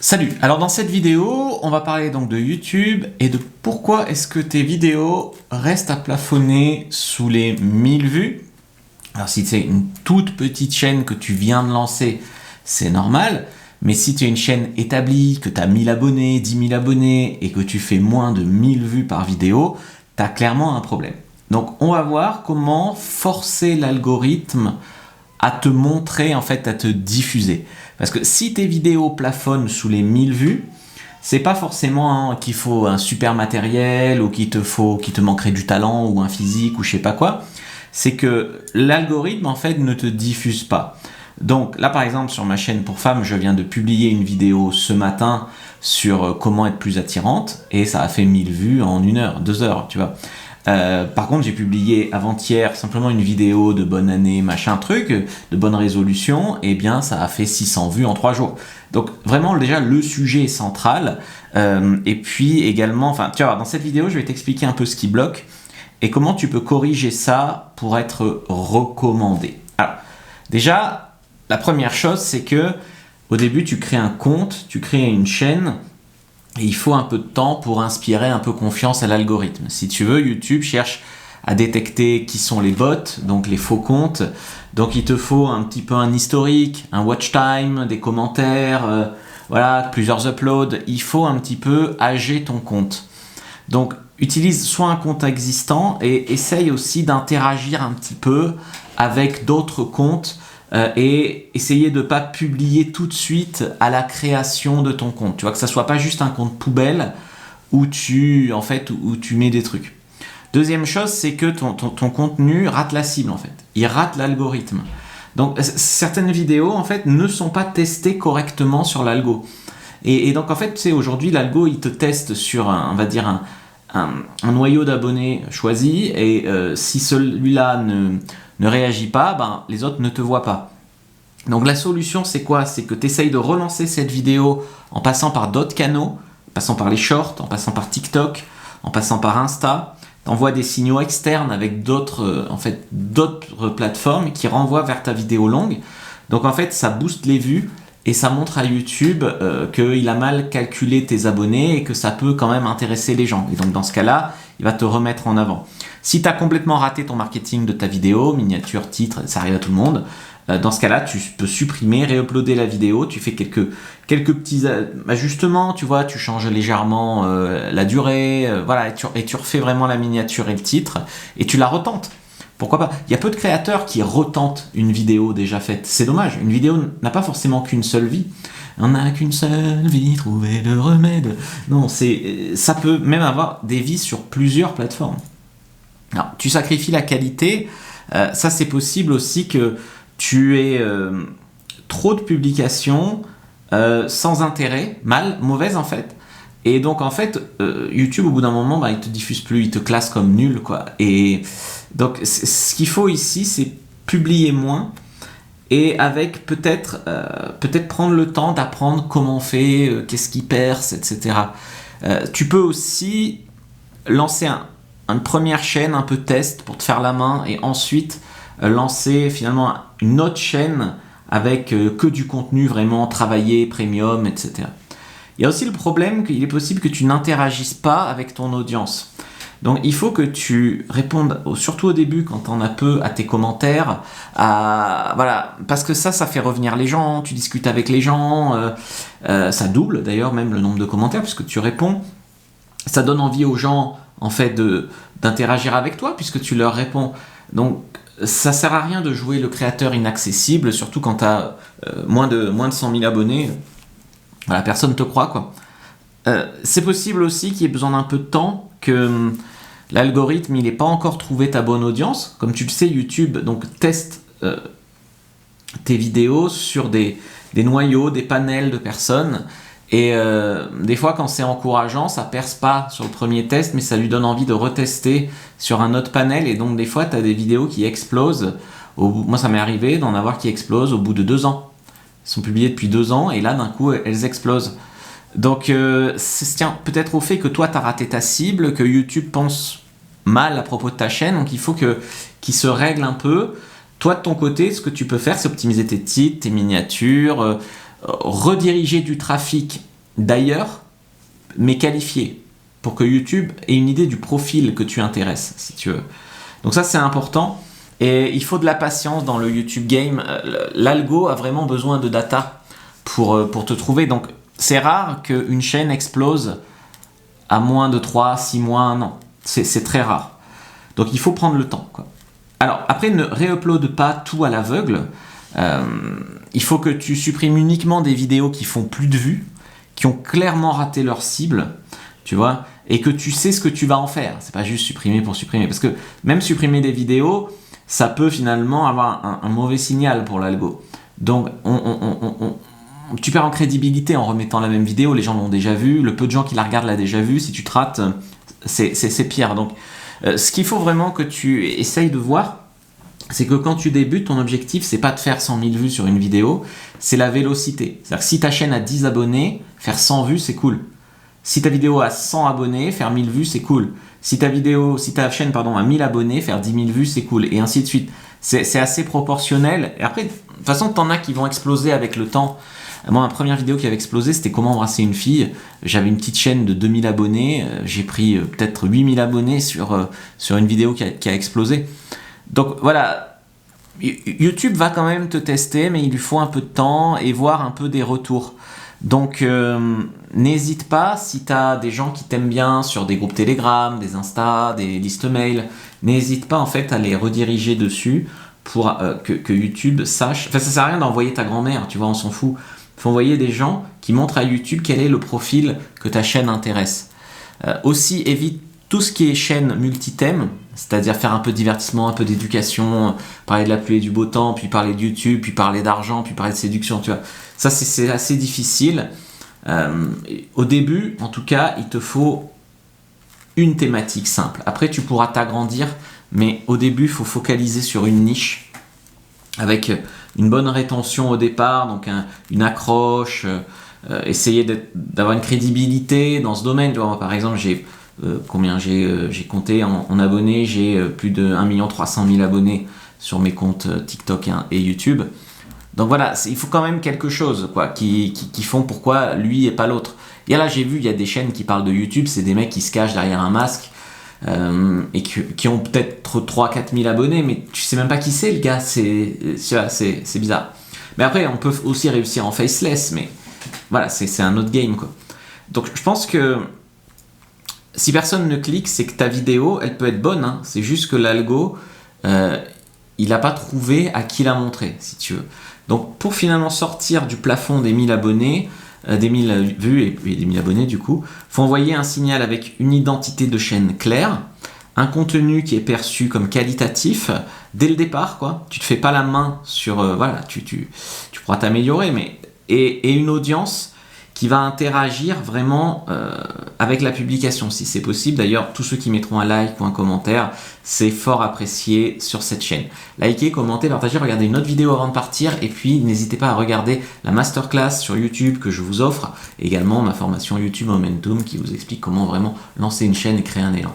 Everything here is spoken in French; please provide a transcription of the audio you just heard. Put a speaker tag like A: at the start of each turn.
A: Salut, alors dans cette vidéo, on va parler donc de YouTube et de pourquoi est-ce que tes vidéos restent à plafonner sous les 1000 vues. Alors si c'est une toute petite chaîne que tu viens de lancer, c'est normal, mais si tu es une chaîne établie, que tu as 1000 abonnés, 10 000 abonnés et que tu fais moins de 1000 vues par vidéo, tu as clairement un problème. Donc on va voir comment forcer l'algorithme à te montrer, en fait, à te diffuser. Parce que si tes vidéos plafonnent sous les 1000 vues, c'est pas forcément qu'il faut un super matériel ou qu'il te manquerait du talent ou un physique ou je sais pas quoi. C'est que l'algorithme, en fait, ne te diffuse pas. Donc là, par exemple, sur ma chaîne pour femmes, je viens de publier une vidéo ce matin sur comment être plus attirante et ça a fait 1000 vues en 1 heure, 2 heures, tu vois. Par contre, j'ai publié avant-hier simplement une vidéo de bonne année, machin truc, de bonne résolution, et bien ça a fait 600 vues en 3 jours. Donc vraiment déjà le sujet est central, et puis également, enfin tu vois, dans cette vidéo je vais t'expliquer un peu ce qui bloque et comment tu peux corriger ça pour être recommandé. Alors déjà, la première chose c'est que au début tu crées un compte, tu crées une chaîne. Et il faut un peu de temps pour inspirer un peu confiance à l'algorithme. Si tu veux, YouTube cherche à détecter qui sont les bots, donc les faux comptes. Donc il te faut un petit peu un historique, un watch time, des commentaires, voilà, plusieurs uploads. Il faut un petit peu âger ton compte. Donc utilise soit un compte existant et essaye aussi d'interagir un petit peu avec d'autres comptes. Et essayer de ne pas publier tout de suite à la création de ton compte. Tu vois, que ça soit pas juste un compte poubelle où tu mets des trucs. Deuxième chose, c'est que ton contenu rate la cible en fait. Il rate l'algorithme. Donc certaines vidéos en fait ne sont pas testées correctement sur l'algo. Et donc en fait, tu sais, aujourd'hui l'algo il te teste sur on va dire un noyau d'abonnés choisi et si celui-là ne réagit pas, ben, les autres ne te voient pas. Donc la solution c'est quoi? C'est que tu essayes de relancer cette vidéo en passant par d'autres canaux, en passant par les shorts, en passant par TikTok, en passant par Insta. T'envoies des signaux externes avec d'autres plateformes qui renvoient vers ta vidéo longue. Donc en fait ça booste les vues et ça montre à YouTube qu'il a mal calculé tes abonnés et que ça peut quand même intéresser les gens. Et donc dans ce cas-là, il va te remettre en avant. Si tu as complètement raté ton marketing de ta vidéo, miniature, titre, ça arrive à tout le monde, dans ce cas-là, tu peux supprimer, réuploader la vidéo, tu fais quelques petits ajustements, tu vois, tu changes légèrement la durée, voilà, et tu refais vraiment la miniature et le titre, et tu la retentes. Pourquoi pas? Il y a peu de créateurs qui retentent une vidéo déjà faite. C'est dommage, une vidéo n'a pas forcément qu'une seule vie. On n'a qu'une seule vie, trouver le remède. Non, ça peut même avoir des vies sur plusieurs plateformes. Alors, tu sacrifies la qualité, ça c'est possible aussi que tu aies trop de publications sans intérêt, mauvaises en fait. Et donc en fait, YouTube au bout d'un moment, bah, il te diffuse plus, il te classe comme nul quoi. Et donc ce qu'il faut ici, c'est publier moins et avec peut-être prendre le temps d'apprendre comment on fait, qu'est-ce qui perce, etc. Tu peux aussi lancer une première chaîne un peu test pour te faire la main et ensuite lancer finalement une autre chaîne avec que du contenu vraiment travaillé, premium, etc. Il y a aussi le problème qu'il est possible que tu n'interagisses pas avec ton audience. Donc il faut que tu répondes, surtout au début quand tu en as peu, à tes commentaires, voilà, parce que ça fait revenir les gens, tu discutes avec les gens, ça double d'ailleurs même le nombre de commentaires puisque tu réponds. Ça donne envie aux gens en fait d'interagir avec toi puisque tu leur réponds. Donc ça sert à rien de jouer le créateur inaccessible, surtout quand tu as moins de 100 000 abonnés. Voilà, personne ne te croit quoi. C'est possible aussi qu'il y ait besoin d'un peu de temps, que l'algorithme il n'ait pas encore trouvé ta bonne audience. Comme tu le sais, YouTube donc teste tes vidéos sur des noyaux, des panels de personnes. Et des fois, quand c'est encourageant, ça perce pas sur le premier test, mais ça lui donne envie de retester sur un autre panel. Et donc, des fois, tu as des vidéos qui explosent. Moi, ça m'est arrivé d'en avoir qui explosent au bout de 2 ans. Elles sont publiées depuis 2 ans et là, d'un coup, elles explosent. Donc, ça se tient peut-être au fait que toi, tu as raté ta cible, que YouTube pense mal à propos de ta chaîne. Donc, il faut qu'il se règle un peu. Toi, de ton côté, ce que tu peux faire, c'est optimiser tes titres, tes miniatures, rediriger du trafic d'ailleurs, mais qualifié, pour que YouTube ait une idée du profil que tu intéresses, si tu veux. Donc ça, c'est important. Et il faut de la patience dans le YouTube game. L'algo a vraiment besoin de data pour te trouver. Donc c'est rare qu'une chaîne explose à moins de 3, 6 mois, 1 an. C'est très rare. Donc il faut prendre le temps, quoi. Alors après, ne réupload pas tout à l'aveugle. Il faut que tu supprimes uniquement des vidéos qui font plus de vues, qui ont clairement raté leur cible, tu vois, et que tu sais ce que tu vas en faire. C'est pas juste supprimer pour supprimer. Parce que même supprimer des vidéos, ça peut finalement avoir un mauvais signal pour l'algo. Donc, tu perds en crédibilité en remettant la même vidéo, les gens l'ont déjà vue, le peu de gens qui la regardent l'a déjà vue, si tu te rates, c'est pire. Donc, ce qu'il faut vraiment que tu essayes de voir, c'est que quand tu débutes, ton objectif, c'est pas de faire 100 000 vues sur une vidéo, c'est la vélocité. C'est-à-dire que si ta chaîne a 10 abonnés, faire 100 vues, c'est cool. Si ta vidéo a 100 abonnés, faire 1000 vues, c'est cool. Si ta chaîne a 1000 abonnés, faire 10 000 vues, c'est cool. Et ainsi de suite. C'est assez proportionnel. Et après, de toute façon, t'en as qui vont exploser avec le temps. Moi, ma première vidéo qui avait explosé, c'était comment embrasser une fille. J'avais une petite chaîne de 2000 abonnés. J'ai pris peut-être 8000 abonnés sur une vidéo qui a explosé. Donc voilà, YouTube va quand même te tester, mais il lui faut un peu de temps et voir un peu des retours. Donc n'hésite pas, si tu as des gens qui t'aiment bien sur des groupes Telegram, des Insta, des listes mail, n'hésite pas en fait à les rediriger dessus pour que YouTube sache. Enfin, ça sert à rien d'envoyer ta grand-mère, tu vois, on s'en fout. Il faut envoyer des gens qui montrent à YouTube quel est le profil que ta chaîne intéresse. Aussi, évite tout ce qui est chaîne multi-thème, c'est-à-dire faire un peu de divertissement, un peu d'éducation, parler de la pluie et du beau temps, puis parler de YouTube, puis parler d'argent, puis parler de séduction, tu vois. Ça, c'est assez difficile. Au début, en tout cas, il te faut une thématique simple. Après, tu pourras t'agrandir, mais au début, il faut focaliser sur une niche avec une bonne rétention au départ, donc une accroche, essayer d'avoir une crédibilité dans ce domaine. Tu vois, moi, par exemple, j'ai compté en abonnés, j'ai plus de 1 300 000 abonnés sur mes comptes TikTok et YouTube. Donc voilà, il faut quand même quelque chose quoi, qui font pourquoi lui et pas l'autre. Et là, j'ai vu, il y a des chaînes qui parlent de YouTube, c'est des mecs qui se cachent derrière un masque et qui ont peut-être 3-4 000 abonnés, mais tu sais même pas qui c'est le gars, c'est bizarre. Mais après, on peut aussi réussir en faceless, mais voilà, c'est un autre game, quoi. Donc je pense que si personne ne clique, c'est que ta vidéo, elle peut être bonne, hein. C'est juste que l'algo, il n'a pas trouvé à qui la montrer, si tu veux. Donc pour finalement sortir du plafond des 1000 abonnés, des 1000 vues et des 1000 abonnés du coup, faut envoyer un signal avec une identité de chaîne claire, un contenu qui est perçu comme qualitatif dès le départ, quoi. Tu te fais pas la main sur, voilà, tu pourras t'améliorer, mais et une audience qui va interagir vraiment avec la publication, si c'est possible. D'ailleurs, tous ceux qui mettront un like ou un commentaire, c'est fort apprécié sur cette chaîne. Likez, commentez, partagez, regardez une autre vidéo avant de partir, et puis n'hésitez pas à regarder la masterclass sur YouTube que je vous offre, et également ma formation YouTube Momentum qui vous explique comment vraiment lancer une chaîne et créer un élan.